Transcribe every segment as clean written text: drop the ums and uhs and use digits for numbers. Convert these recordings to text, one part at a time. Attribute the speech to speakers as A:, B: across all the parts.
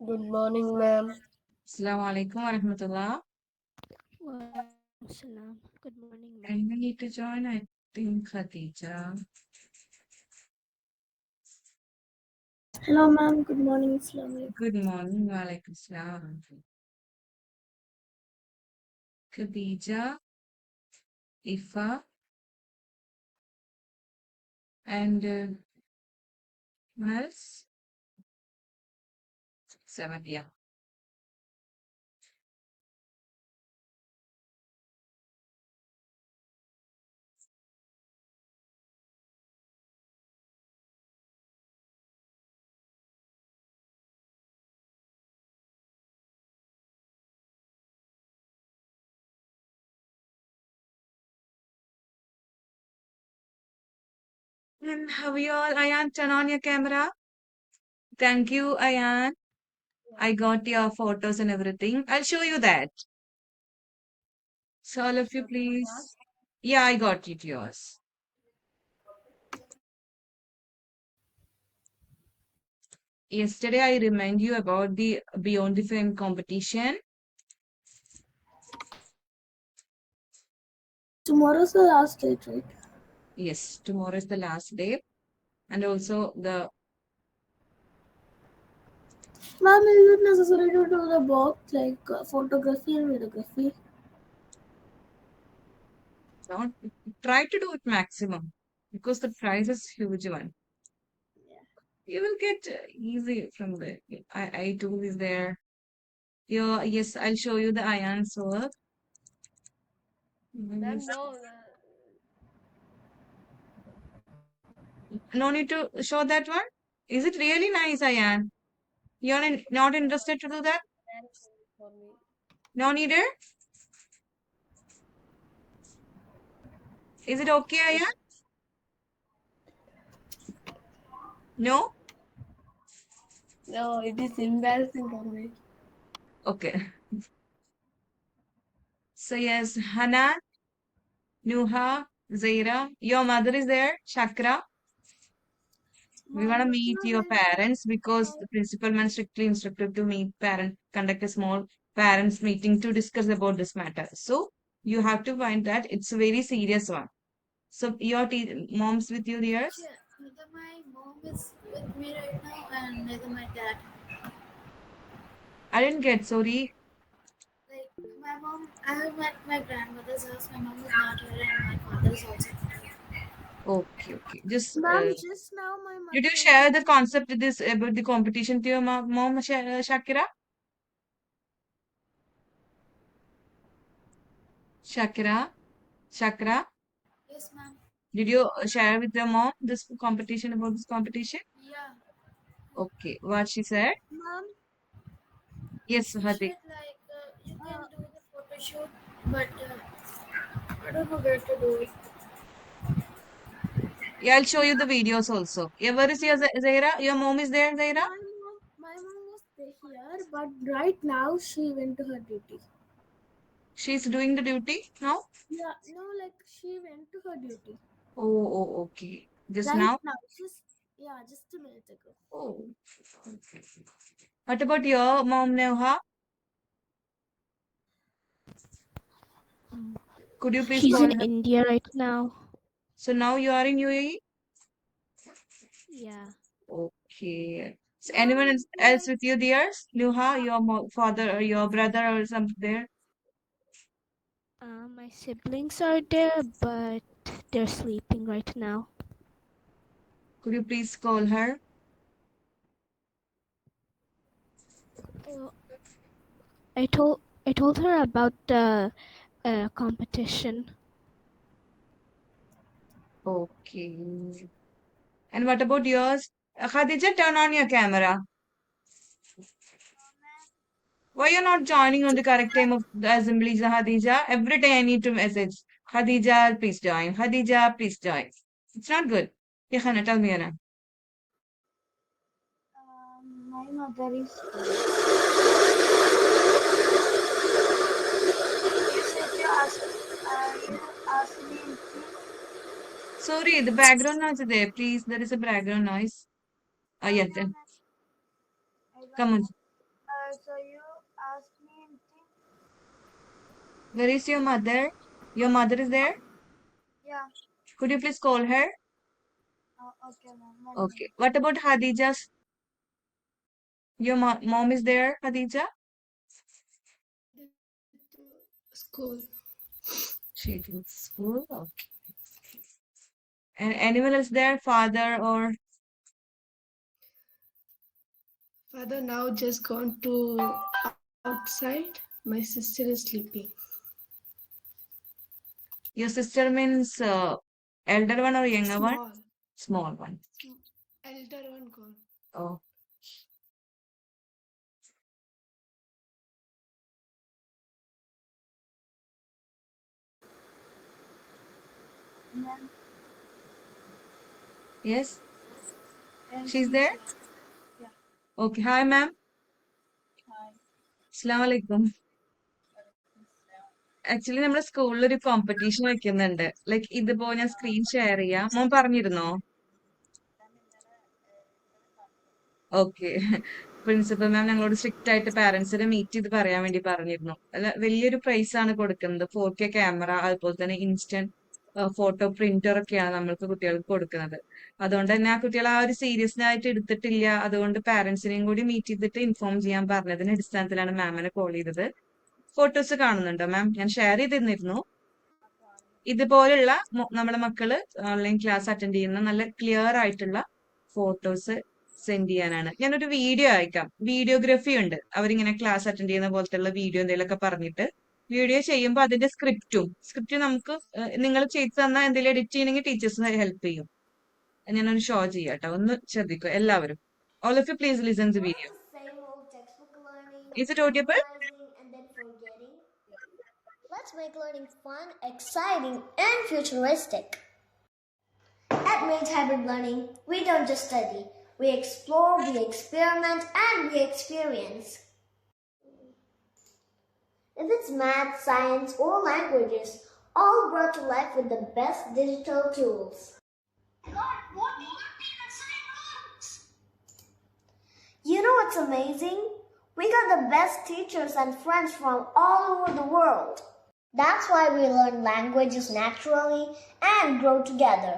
A: Good morning, ma'am.
B: Assalamu alaikum wa rahmatullah.
C: Walaikum salam. Good morning, ma'am.
B: And we need to join, I think, Khadija.
D: Hello, ma'am. Good morning. Assalamu
B: Good morning, wa alaikum salam. Khadija, Ifa, and who else? Seven, yeah. And how are you all? Ayan, turn on your camera. Thank you, Ayan. I got your photos and everything. I'll show you that. So all of you, please. Yeah, I got it, yours. Yesterday, I remind you about the Beyond the Frame competition.
D: Tomorrow's the last date, right?
B: Yes, tomorrow is the last day. And also the
D: Ma'am, is it necessary to do the box like photography and videography?
B: not try to do it maximum because the price is huge one. You will get easy from the I tool is there. Yes, I'll show you the ions work.
A: Ma'am,
B: No need to show that one. Is it really nice, Ayan? You're not interested to do that?
A: for me.
B: No needed? Is it okay, Ayan? No?
A: No, it is embarrassing for me.
B: Okay. So yes, Hana, Nuha, Zaira, your mother is there, Shakra. We want to
D: Ma'am,
B: meet your parents because the principal man strictly instructed to meet parent, conduct a small parents meeting to discuss about this matter. So you have to find that it's a very serious one. So your mom's with you, dears?
D: yeah, neither my mom is with me right now and neither my dad.
B: I didn't get sorry.
D: Like, my mom, I have met my grandmother's house. My mom is not here and my father is also not here.
B: Okay, okay. Just
D: Ma'am, just now my
B: did
D: mother
B: you
D: went to
B: share the concept with this about the competition to your mom, Shakira? Shakira, Shakra.
D: Yes, ma'am.
B: Did you share with your mom this competition about this competition?
D: Yeah.
B: Okay, what she said?
D: Ma'am,
B: Yes,
D: she
B: Hadi.
D: said like you can do the photo shoot, but I don't know where to do it.
B: Yeah, I'll show you the videos also. Yeah, where is your Zaira? Your mom is there, Zaira?
D: My mom was here, but right now she went to her duty.
B: She's doing the duty now?
D: Yeah, no, like she went to her duty
B: Oh, oh, okay. Just
D: right
B: now?
D: now. Just a minute ago.
B: Oh, okay. What about your mom, Neha? Could you please
C: She's
B: call
C: in
B: her?
C: India right now.
B: So now you are in UAE?
C: Yeah.
B: Okay. So anyone
D: Mom,
B: else
D: like
B: with you, dears? Neha, your father or your brother or something there?
C: My siblings are there, but they're sleeping right now.
B: Could you please call her?
C: Uh, I told her about the competition.
B: Okay. And what about yours? Khadija, turn on your camera. Why you're not joining on the correct time of the assembly, Khadija? Every day I need to message. Khadija, please join. Khadija, please join. It's not good. Yeah, Khana, tell me, Anna.
D: my mother is. You asked me.
B: Sorry, the background noise is there. Please, there is a background noise. Ah,
D: No,
B: yes,
D: no,
B: then.
D: no. I don't
B: Come on.
D: know.
B: Where is your mother? Your mother is there?
D: Yeah.
B: Could you please call her?
D: Okay, ma'am. 1 minute.
B: Okay. What about Khadija's? Your mom is there, Khadija?
A: School.
B: She in school. Okay. And anyone else there? Father or
A: Father now just gone to outside. My sister is sleeping.
B: your sister means elder one or younger one?
A: Small.
B: Small one.
A: Elder one gone.
B: Oh.
D: Ma'am.
B: Yes,
D: And
B: she's there?
D: yeah.
B: Okay. Hi, ma'am.
D: Hi.
B: Assalamu alaikum. Actually നമ്മുടെ സ്കൂളിൽ ഒരു competition വെക്കുന്നുണ്ട്. Like ഇതിപ്പോ ഞാൻ screen share ചെയ്യാം. മോൻ പറഞ്ഞിരുന്നോ? Okay. Principal മാം ഞങ്ങളോട് strict ആയിട്ട് പാരന്റ്സിനെ മീറ്റ് ചെയ്ത് പറയാൻ വേണ്ടി പറഞ്ഞിരുന്നു. അല്ല, വലിയൊരു പ്രൈസ് ആണ് കൊടുക്കുന്നത്. 4K ക്യാമറ, അതുപോലെ തന്നെ ഇൻസ്റ്റന്റ് ഫോട്ടോ പ്രിന്റർ ഒക്കെയാണ് നമ്മൾക്ക് കുട്ടികൾക്ക് കൊടുക്കുന്നത്. അതുകൊണ്ട് തന്നെ ആ കുട്ടികൾ ആ ഒരു സീരിയസ് ആയിട്ട് എടുത്തിട്ടില്ല. അതുകൊണ്ട് പാരന്റ്സിനെയും കൂടി മീറ്റ് ചെയ്തിട്ട് ഇൻഫോം ചെയ്യാൻ പറഞ്ഞതിന്റെ അടിസ്ഥാനത്തിലാണ് മാമിനെ കോൾ ചെയ്തത്. ഫോട്ടോസ് കാണുന്നുണ്ടോ മാം? ഞാൻ ഷെയർ ചെയ്തിരുന്നു. ഇതുപോലുള്ള നമ്മുടെ മക്കള് ഓൺലൈൻ ക്ലാസ് അറ്റൻഡ് ചെയ്യുന്ന നല്ല ക്ലിയർ ആയിട്ടുള്ള ഫോട്ടോസ് സെൻഡ് ചെയ്യാനാണ്. ഞാനൊരു വീഡിയോ അയക്കാം. വീഡിയോഗ്രഫി ഉണ്ട്. അവരിങ്ങനെ ക്ലാസ് അറ്റൻഡ് ചെയ്യുന്ന പോലത്തെ വീഡിയോ എന്തെങ്കിലുമൊക്കെ പറഞ്ഞിട്ട് വീഡിയോ ചെയ്യുമ്പോൾ അതിന്റെ സ്ക്രിപ്റ്റ് നമുക്ക് നിങ്ങൾ ചെയ്തു തന്നാൽ എന്തെങ്കിലും എഡിറ്റ് ചെയ്യണമെങ്കിൽ ടീച്ചേഴ്സ് ഹെൽപ്പ് ചെയ്യും. ഞാനൊന്ന് ഷോ ചെയ്യാം കേട്ടോ. ഒന്ന് ശ്രദ്ധിക്കുക എല്ലാവരും. All of you please listen to the
E: Bored
B: video.
E: of the same old textbook learning,
B: Is it audible?
E: memorizing, and then forgetting? Let's make learning fun, exciting, and futuristic. At Mage Hybrid Learning, we don't just study. We explore, we experiment, and we experience. If it's math, science, or languages, all brought to life with the best digital tools. God, what You know what's amazing? We got the best teachers and friends from all over the world. That's why we learn languages naturally and grow together.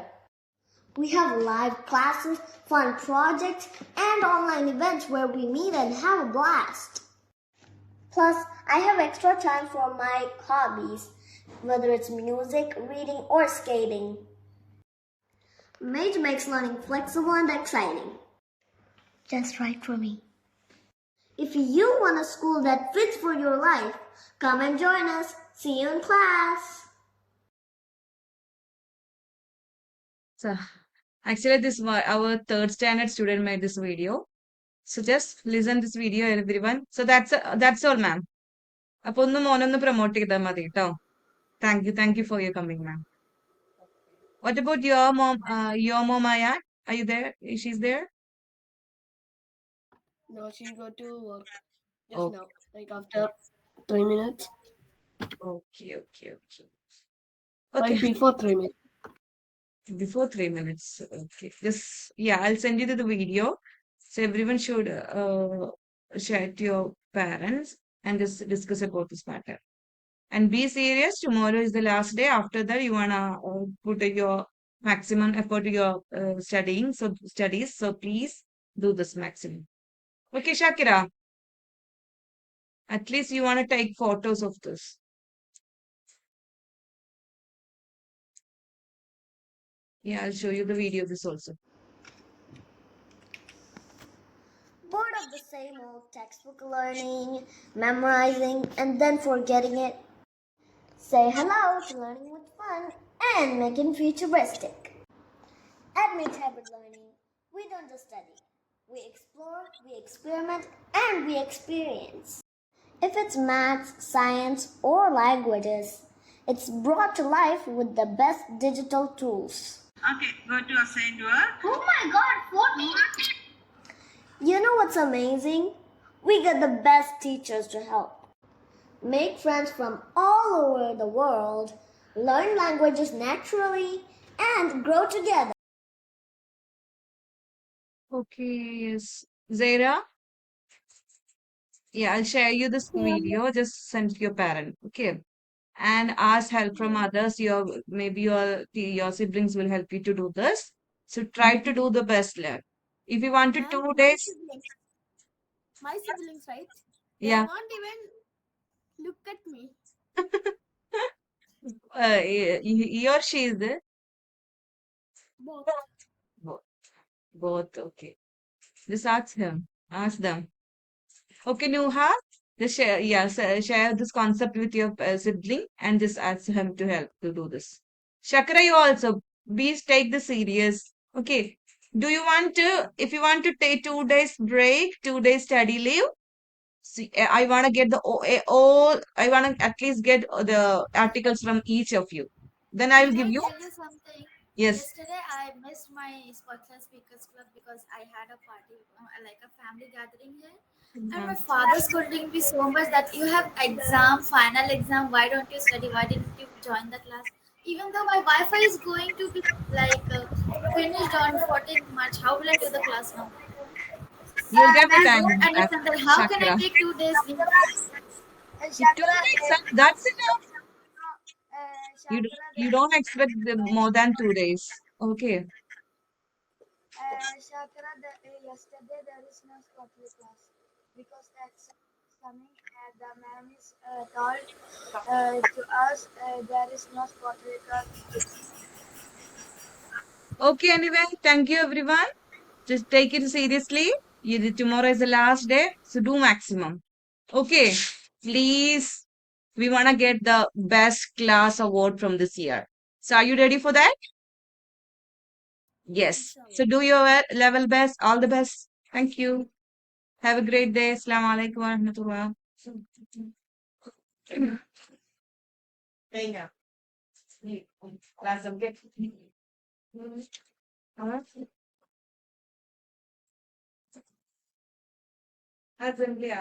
E: We have live classes, fun projects, and online events where we meet and have a blast. Plus, I have extra time for my hobbies, whether it's music, reading, or skating. Mage makes learning flexible and exciting. Just right for me. If you want a school that fits for your life, come and join us. See you in class.
B: So actually this our third standard student made this video. So just listen this video everyone. So that's all ma'am. അപ്പൊ ഒന്ന് മോനൊന്ന് promote ചെയ്താൽ മതി കേട്ടോ. Thank you for your coming ma'am. What about your mom Aya? Are you there? She's there?
A: No, she go to work just
B: Okay.
A: now. Like after 3 minutes.
B: Okay.
A: Like
B: Okay.
A: before 3 minutes.
B: Before 3 minutes. Okay. Just yeah, I'll send you the video. So everyone should share to your parents and just discuss about this matter. And be serious. Tomorrow is the last day. After that, you wanna put your maximum effort to your studies. So please do this maximum. Okay, Shakira. At least you wanna take photos of this. Yeah, I'll show you the video of this also.
E: Bored of the same old textbook learning, memorizing, and then forgetting it? Say hello to learning with fun and making futuristic. At Mage Hybrid Learning, we don't just study. We explore, we experiment, and we experience. If it's maths, science, or languages, it's brought to life with the best digital tools.
B: Okay, go to assign work.
E: Oh my god, 40! You know what's amazing? We get the best teachers to help. Make friends from all over the world, learn languages naturally, and grow together.
B: Okay, yes. Zaira? Yeah, I'll share you this video. Just send to your parent. Okay. and ask help from others. Maybe your siblings will help you to do this. So try to do the best learn. If you want to
D: Ma'am,
B: 2 days,
D: my siblings, right? They
B: yeah.
D: won't even look at me.
B: He or she is there?
D: Both.
B: Both. Both. Okay. Just ask him. Ask them. Okay, Nuha. Just share this concept with your sibling and just ask him to help to do this. Shakra, you also please take this serious. Okay. Do you want to, if you want to take 2 days break, 2 days study leave? See, I want to get the all, I want to at least get the articles from each of you. Then I will
D: Can
B: give
D: I
B: you,
D: tell you something?
B: yes.
D: Yesterday I missed my Spotless Speakers Club because I had a party, like a family gathering here. And my father scolding me so much that you have exam, final exam. Why don't you study? Why didn't you join the class? Even though my Wi-Fi is going to be like finished on 14th March, how will I do the class now?
B: You'll get the
D: I don't
B: time,
D: understand that. How can I
B: Shakra.
D: take 2 days leave?
B: 2 days, huh? That's enough.
E: Shakra,
B: You don't expect more than 2 days. Okay.
E: Shakra, yesterday there is no quarterly class because the exam is coming and the ma'am is told to us there is no quarterly class.
B: Okay, anyway, thank you everyone. Just take it seriously. Tomorrow is the last day, so do maximum. Okay, please. We want to get the best class award from this year. So, are you ready for that? Yes. So,
D: Inshallah.
B: do your level best. All the best. Thank you. Have a great day. Assalamu alaikum wa rahmatullah. Venga. Class subject. Assembly.